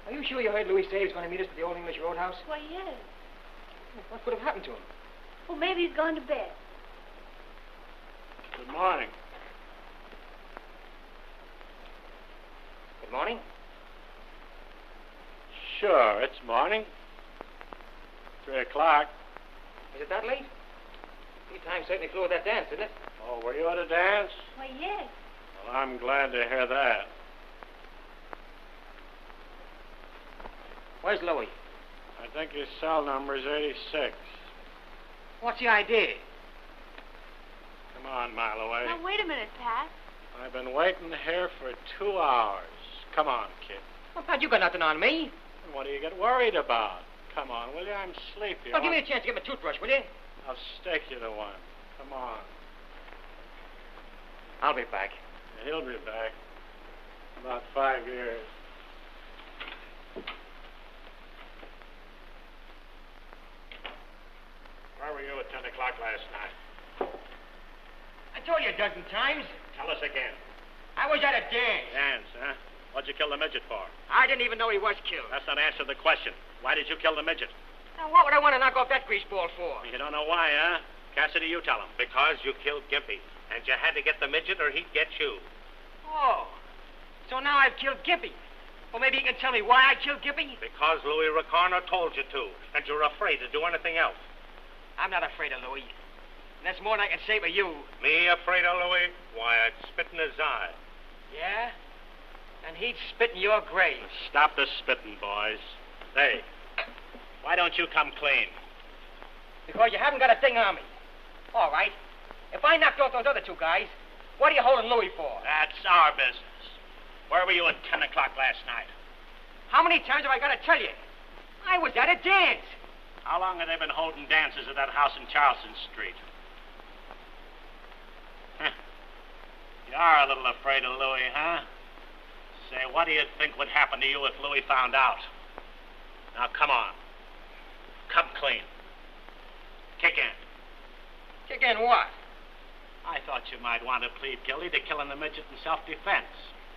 Are you sure you heard Louie say he was going to meet us at the Old English Roadhouse? Why, yes. What could have happened to him? Well, maybe he's gone to bed. Good morning. Good morning. Sure, it's morning. 3 o'clock. Is it that late? Tea time certainly flew with that dance, didn't it? Oh, were you at a dance? Why, yes. Well, I'm glad to hear that. Where's Louie? I think his cell number is 86. What's the idea? Come on, mile away. Now, wait a minute, Pat. I've been waiting here for 2 hours. Come on, kid. Well, Pat, you got nothing on me. And what do you get worried about? Come on, will you? I'm sleepy. Well, give me a chance to get my toothbrush, will you? I'll stake you to one. Come on. I'll be back. He'll be back. About 5 years. Where were you at 10 o'clock last night? I told you a dozen times. Tell us again. I was at a dance. Dance, huh? What'd you kill the midget for? I didn't even know he was killed. That's not answer the question. Why did you kill the midget? Now, what would I want to knock off that greaseball for? You don't know why, huh? Cassidy, you tell him. Because you killed Gimpy, and you had to get the midget or he'd get you. Oh. So now I've killed Gimpy. Well, maybe you can tell me why I killed Gimpy? Because Louie Ricarno told you to, and you're afraid to do anything else. I'm not afraid of Louie. And that's more than I can say for you. Me afraid of Louie? Why, I'd spit in his eye. Yeah? And he'd spit in your grave. Stop the spitting, boys. Hey, why don't you come clean? Because you haven't got a thing on me. All right. If I knocked off those other 2 guys, what are you holding Louie for? That's our business. Where were you at 10 o'clock last night? How many times have I got to tell you? I was at a dance. How long have they been holding dances at that house in Charleston Street? You are a little afraid of Louie, huh? Say, what do you think would happen to you if Louie found out? Now, come on. Come clean. Kick in. Kick in what? I thought you might want to plead guilty to killing the midget in self-defense.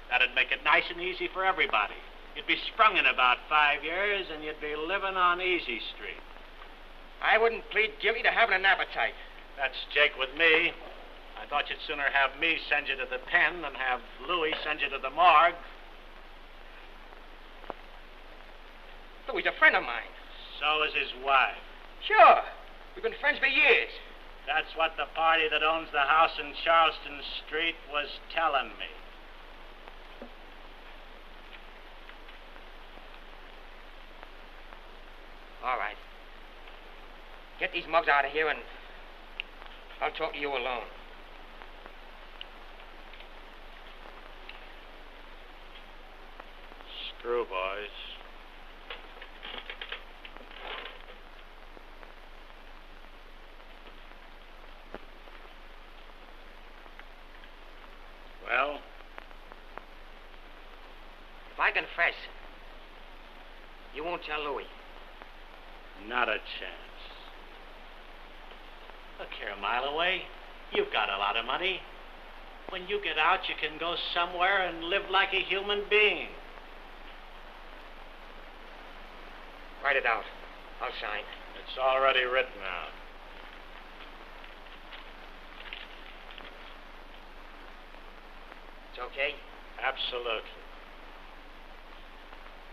That'd make it nice and easy for everybody. You'd be sprung in about 5 years, and you'd be living on Easy Street. I wouldn't plead guilty to having an appetite. That's Jake with me. I thought you'd sooner have me send you to the pen than have Louie send you to the morgue. Louie's a friend of mine. So is his wife. Sure. We've been friends for years. That's what the party that owns the house in Charleston Street was telling me. All right. Get these mugs out of here and I'll talk to you alone. Screw, boys. Well? If I confess, you won't tell Louie. Not a chance. Look here, Mile Away. You've got a lot of money. When you get out, you can go somewhere and live like a human being. Write it out. I'll sign. It's already written out. It's okay? Absolutely.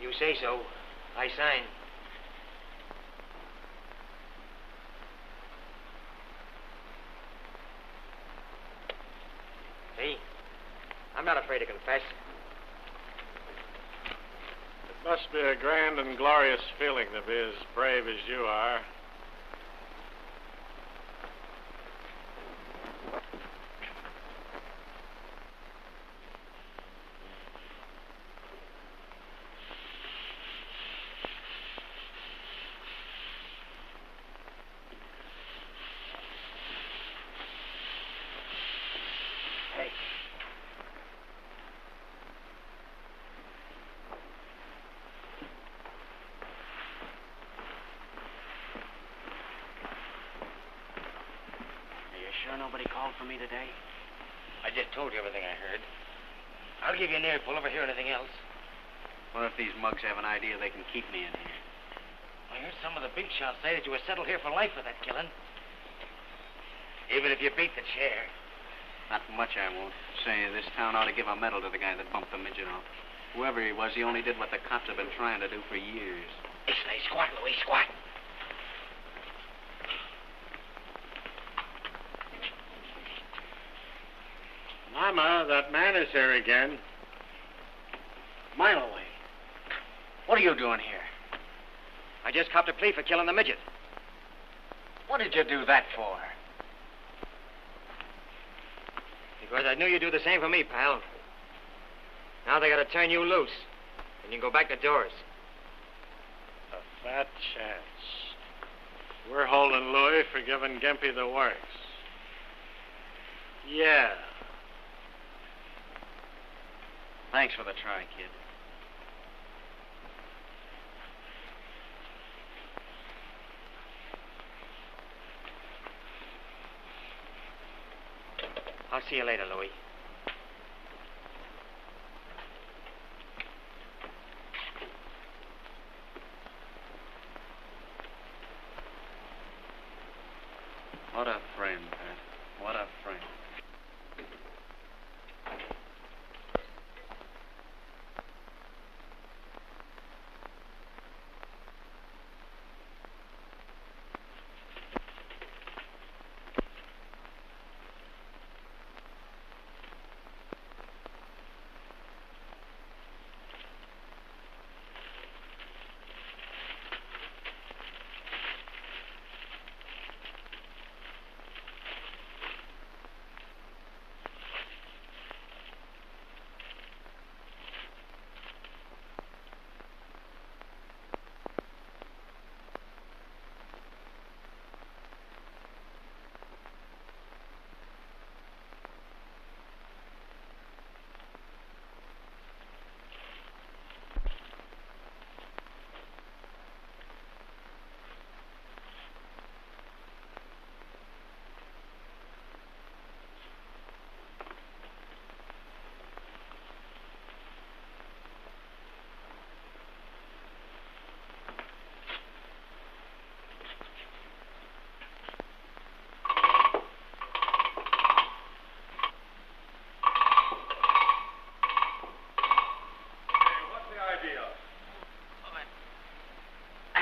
You say so. I sign. See? I'm not afraid to confess. It must be a grand and glorious feeling to be as brave as you are. Nobody called for me today? I just told you everything I heard. I'll give you an earful if I hear anything else. What if these mugs have an idea they can keep me in here? I heard some of the big shots say that you were settled here for life for that killing. Even if you beat the chair. Not much I won't. Say, this town ought to give a medal to the guy that bumped the midget off. Whoever he was, he only did what the cops have been trying to do for years. Stay squat, Louie, squat. Mama, that man is here again. Mile Away. What are you doing here? I just copped a plea for killing the midget. What did you do that for? Because I knew you'd do the same for me, pal. Now they gotta turn you loose. And you can go back to Doris. A fat chance. We're holding Louie for giving Gimpy the works. Yeah. Thanks for the try, kid. I'll see you later, Louie. What a friend, Pat. What a friend.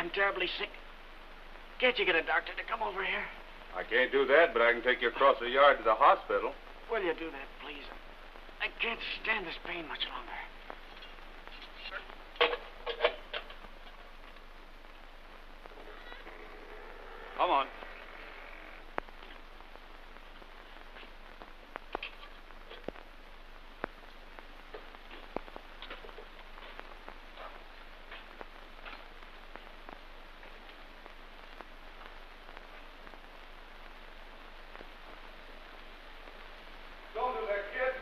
I'm terribly sick. Can't you get a doctor to come over here? I can't do that, but I can take you across the yard to the hospital. Will you do that, please? I can't stand this pain much longer. Come on. Don't do that, kid.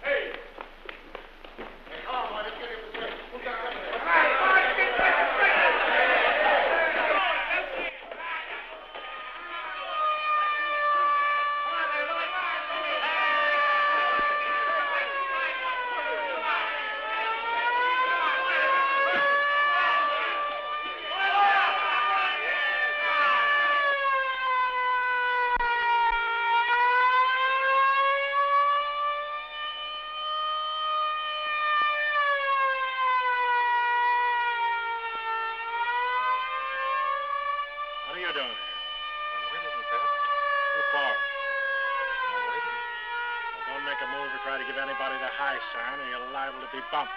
Hey! Hey, come on, boy. Let's get him to drink. Who's got coming there? What are you doing here? I'm waiting, Pep. Who for? I'm waiting. Well, don't make a move or try to give anybody the high sign, or you're liable to be bumped.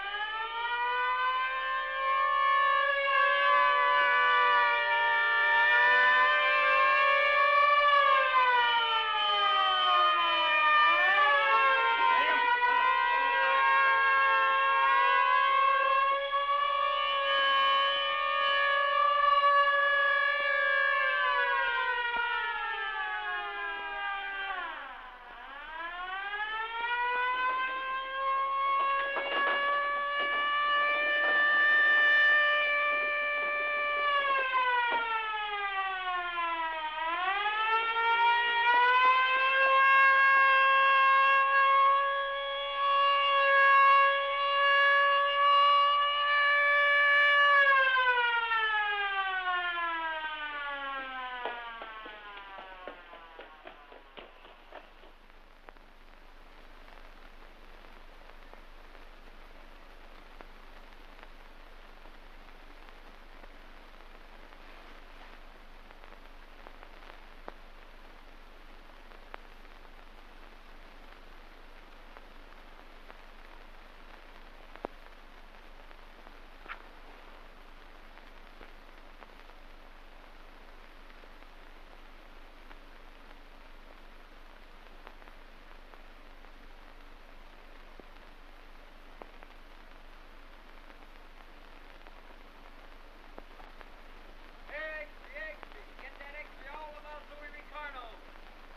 Get that extra all about Louie Ricarno.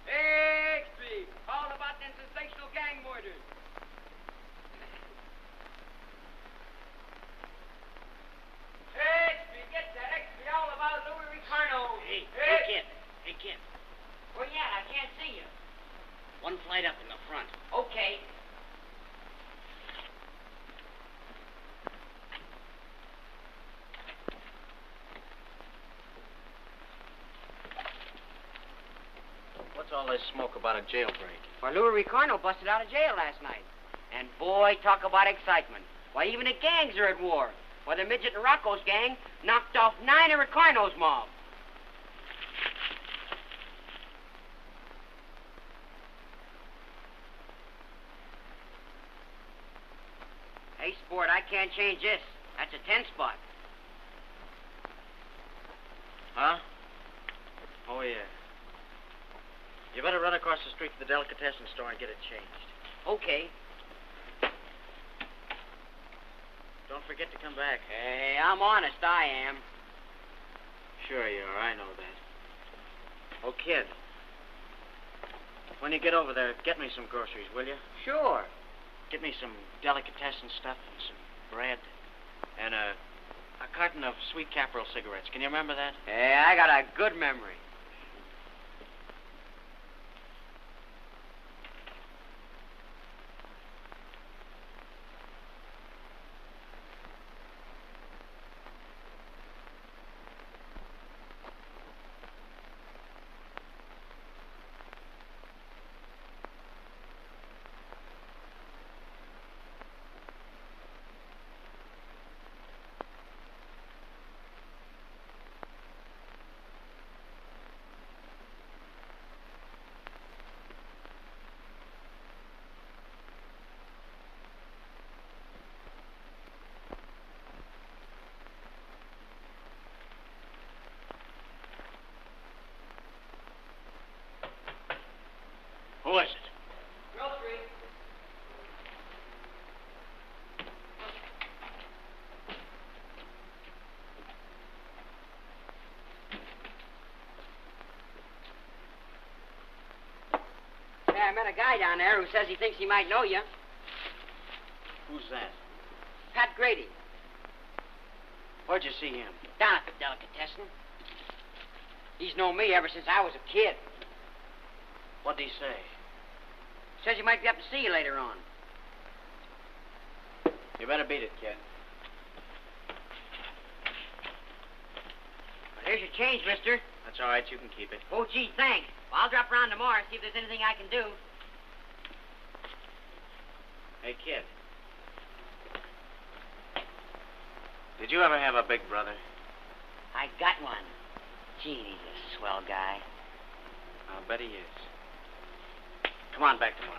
Extra, all about them sensational gang murders. Extra, get that extra all about Louie Ricarno. Hey, kid. Hey, kid. Where you at? I can't see you. One flight up in the front. Okay. What's all this smoke about a jailbreak? Why, Louie Ricarno busted out of jail last night. And boy, talk about excitement. Why, even the gangs are at war. Why, the Midget and Rocco's gang knocked off 9 of Ricarno's mob. Hey, sport, I can't change this. That's a 10 spot. Huh? Oh, yeah. You better run across the street to the delicatessen store and get it changed. Okay. Don't forget to come back. Hey, I'm honest, I am. Sure you are, I know that. Oh, kid. When you get over there, get me some groceries, will you? Sure. Get me some delicatessen stuff and some bread. And a carton of sweet Caporal cigarettes. Can you remember that? Hey, I got a good memory. I met a guy down there who says he thinks he might know you. Who's that? Pat Grady. Where'd you see him? Down at the delicatessen. He's known me ever since I was a kid. What'd he say? Says he might be up to see you later on. You better beat it, kid. Well, here's your change, mister. That's all right. You can keep it. Oh, gee, thanks. Well, I'll drop around tomorrow and see if there's anything I can do. Hey, kid. Did you ever have a big brother? I got one. Gee, he's a swell guy. I'll bet he is. Come on back tomorrow.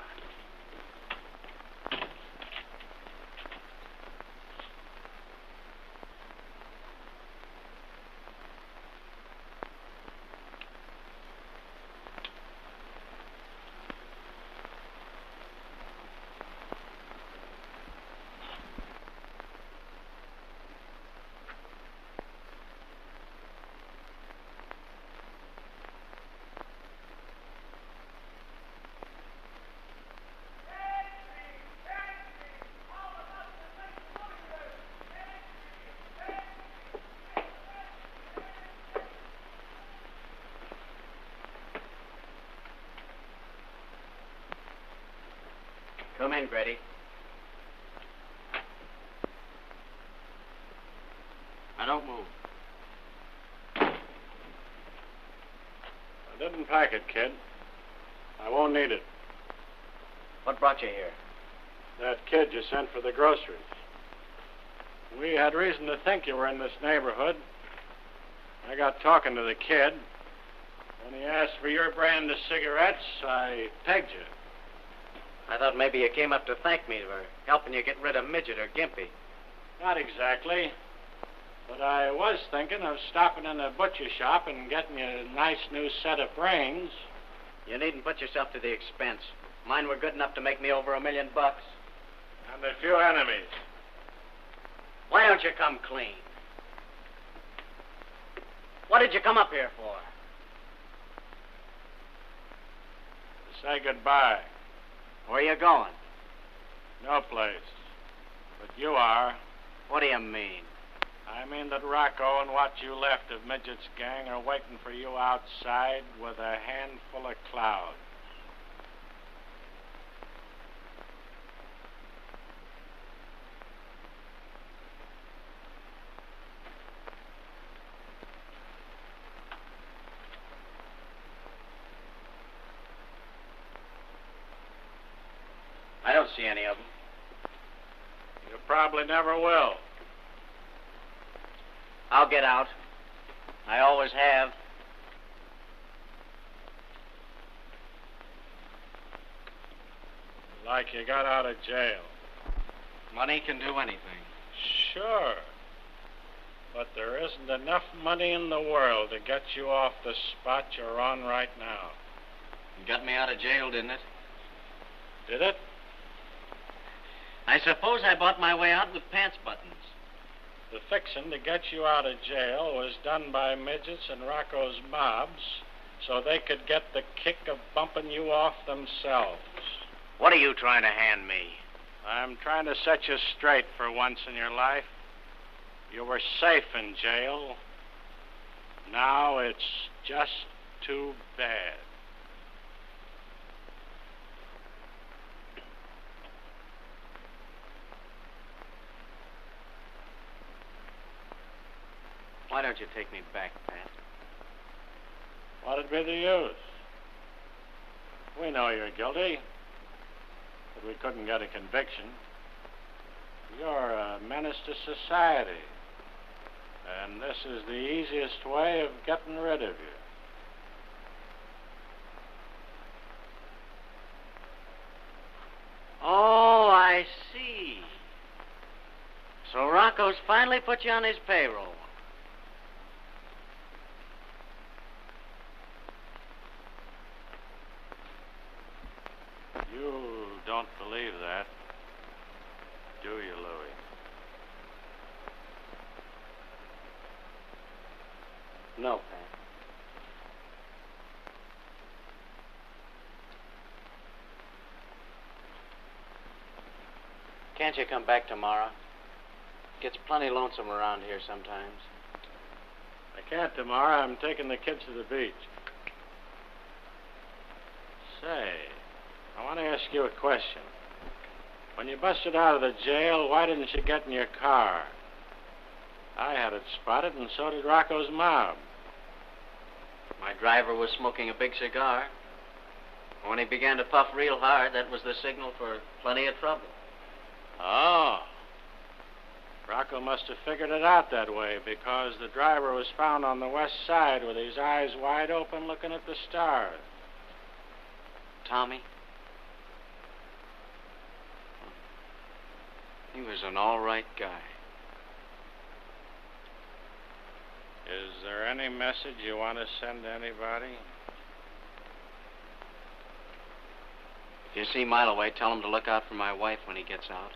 Come in, Grady. Now, don't move. I didn't pack it, kid. I won't need it. What brought you here? That kid you sent for the groceries. We had reason to think you were in this neighborhood. I got talking to the kid. When he asked for your brand of cigarettes, I pegged you. I thought maybe you came up to thank me for helping you get rid of Midget or Gimpy. Not exactly. But I was thinking of stopping in a butcher shop and getting you a nice new set of brains. You needn't put yourself to the expense. Mine were good enough to make me over $1 million. And a few enemies. Why don't you come clean? What did you come up here for? To say goodbye. Where are you going? No place. But you are. What do you mean? I mean that Rocco and what you left of Midget's gang are waiting for you outside with a handful of cloud. I don't see any of them. You probably never will. I'll get out. I always have. Like you got out of jail. Money can do anything. Sure. But there isn't enough money in the world to get you off the spot you're on right now. You got me out of jail, didn't it? Did it? I suppose I bought my way out with pants buttons. The fixing to get you out of jail was done by Midget's and Rocco's mobs so they could get the kick of bumping you off themselves. What are you trying to hand me? I'm trying to set you straight for once in your life. You were safe in jail. Now it's just too bad. Why don't you take me back, Pat? What'd be the use? We know you're guilty, but we couldn't get a conviction. You're a menace to society, and this is the easiest way of getting rid of you. Oh, I see. So Rocco's finally put you on his payroll. You don't believe that, do you, Louie? No, Pat. can't you come back tomorrow? Gets plenty lonesome around here sometimes. I can't tomorrow. I'm taking the kids to the beach. Say, I want to ask you a question. When you busted out of the jail, why didn't you get in your car? I had it spotted, and so did Rocco's mob. My driver was smoking a big cigar. When he began to puff real hard, that was the signal for plenty of trouble. Oh. Rocco must have figured it out that way, because the driver was found on the west side with his eyes wide open looking at the stars. Tommy? He was an all-right guy. Is there any message you want to send to anybody? If you see Milo away, tell him to look out for my wife when he gets out.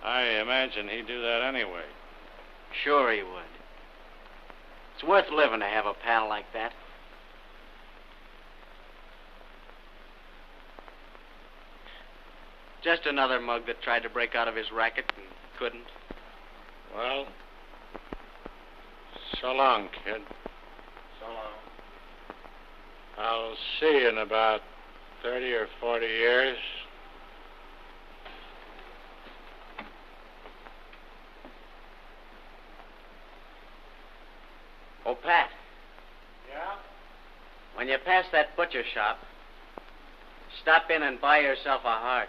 I imagine he'd do that anyway. Sure he would. It's worth living to have a pal like that. Just another mug that tried to break out of his racket and couldn't. Well, so long, kid. So long. I'll see you in about 30 or 40 years. Oh, Pat. Yeah? When you pass that butcher shop, stop in and buy yourself a heart.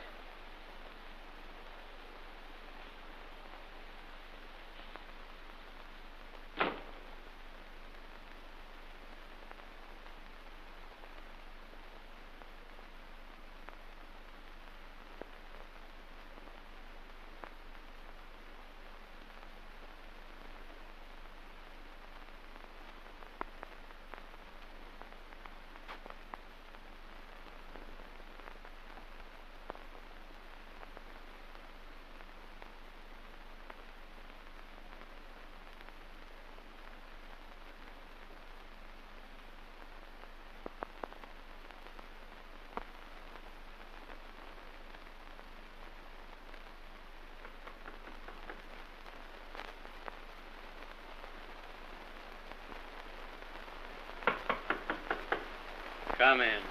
Come in.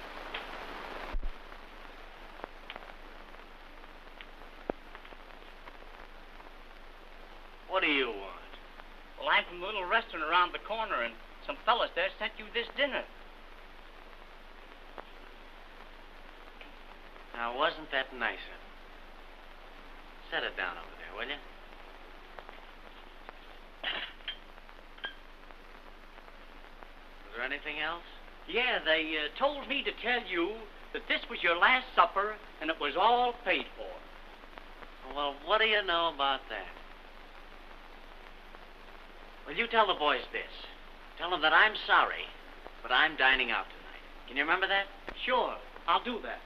What do you want? Well, I'm from the little restaurant around the corner, and some fellas there sent you this dinner. Now, wasn't that nice of him? Set it down over there, will you? Is there anything else? Yeah, they told me to tell you that this was your last supper, and it was all paid for. Well, what do you know about that? Well, you tell the boys this. Tell them that I'm sorry, but I'm dining out tonight. Can you remember that? Sure, I'll do that.